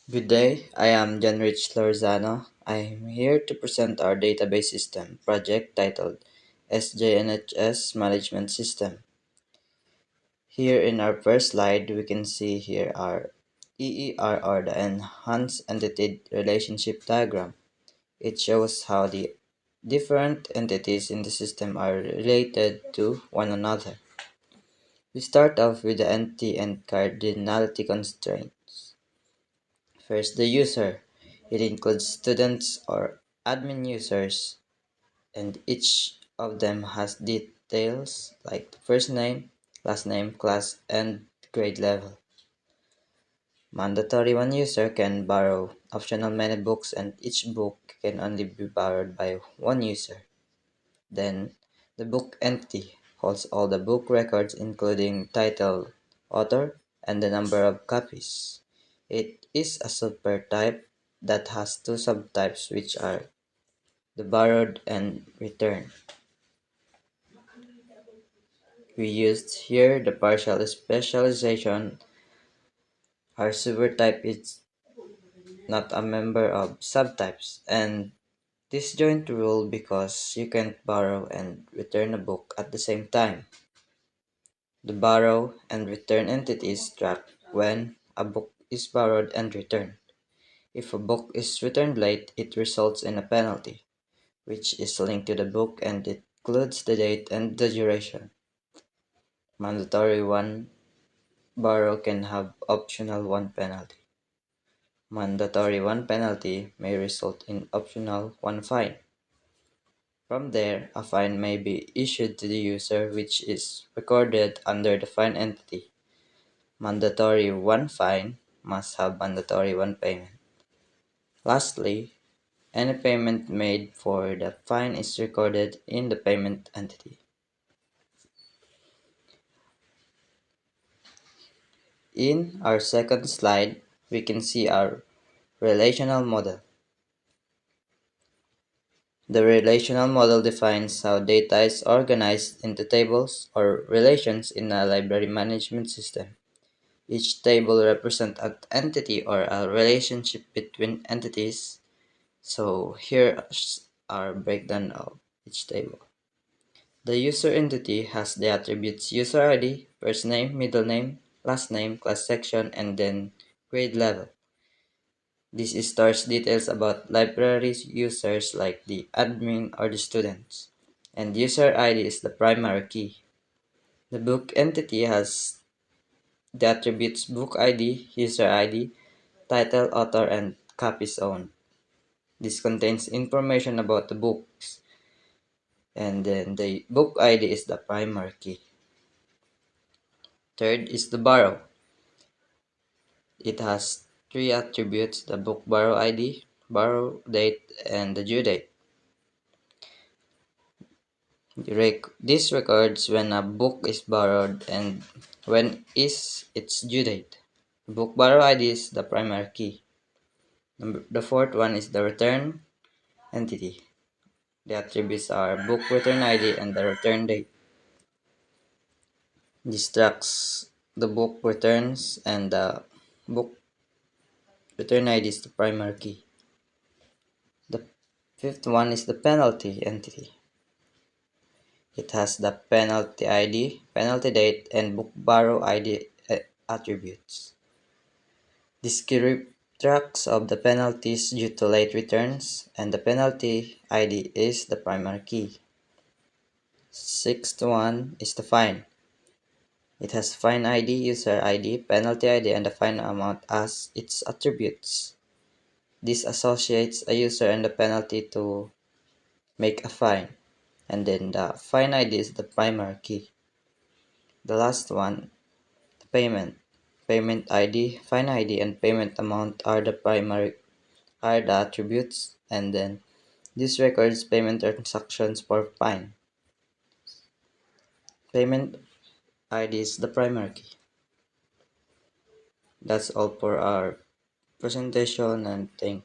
Good day, I am Janrich Lorzano. I am here to present our database system project titled SJNHS Management System. Here in our first slide, we can see here our EER or the Enhanced Entity Relationship Diagram. It shows how the different entities in the system are related to one another. We start off with the entity and cardinality constraints. First, the user. It includes students or admin users, and each of them has details like the first name, last name, class, and grade level. Mandatory one user can borrow optional many books, and each book can only be borrowed by one user. Then, the book entity holds all the book records, including title, author, and the number of copies. It is a supertype that has two subtypes, which are the borrowed and returned. We used here the partial specialization. Our supertype is not a member of subtypes, and disjoint rule because you can't borrow and return a book at the same time. The borrow and return entities track when a book is borrowed and returned. If a book is returned late, it results in a penalty, which is linked to the book and it includes the date and the duration. Mandatory one borrow can have optional one penalty. Mandatory one penalty may result in optional one fine. From there, a fine may be issued to the user which is recorded under the fine entity. Mandatory one fine must have mandatory one payment. Lastly, any payment made for the fine is recorded in the payment entity. In our second slide, we can see our relational model. The relational model defines how data is organized into tables or relations in a library management system. Each table represents an entity or a relationship between entities. So here's our breakdown of each table. The user entity has the attributes user ID, first name, middle name, last name, class section, and then grade level. This stores details about library users like the admin or the students. And user ID is the primary key. The book entity has the attributes book ID, user ID, title, author, and copies owned. This contains information about the books. And then the book ID is the primary key. Third is the borrow. It has three attributes: the book borrow ID, borrow date, and the due date. This records when a book is borrowed and when is its due date. The book borrow ID is the primary key. The fourth one is the return entity. The attributes are book return ID and the return date. This tracks the book returns and the book return ID is the primary key. The fifth one is the penalty entity. It has the penalty ID, penalty date, and book borrow ID attributes. This key tracks of the penalties due to late returns, and the penalty ID is the primary key. Sixth one is the fine. It has fine ID, user ID, penalty ID, and the fine amount as its attributes. This associates a user and the penalty to make a fine, and then the fine ID is the primary key. The last one, the payment. Payment ID, fine ID, and payment amount are the attributes, and then this records payment transactions for fine. Payment ID is the primary key. That's all for our presentation, and thank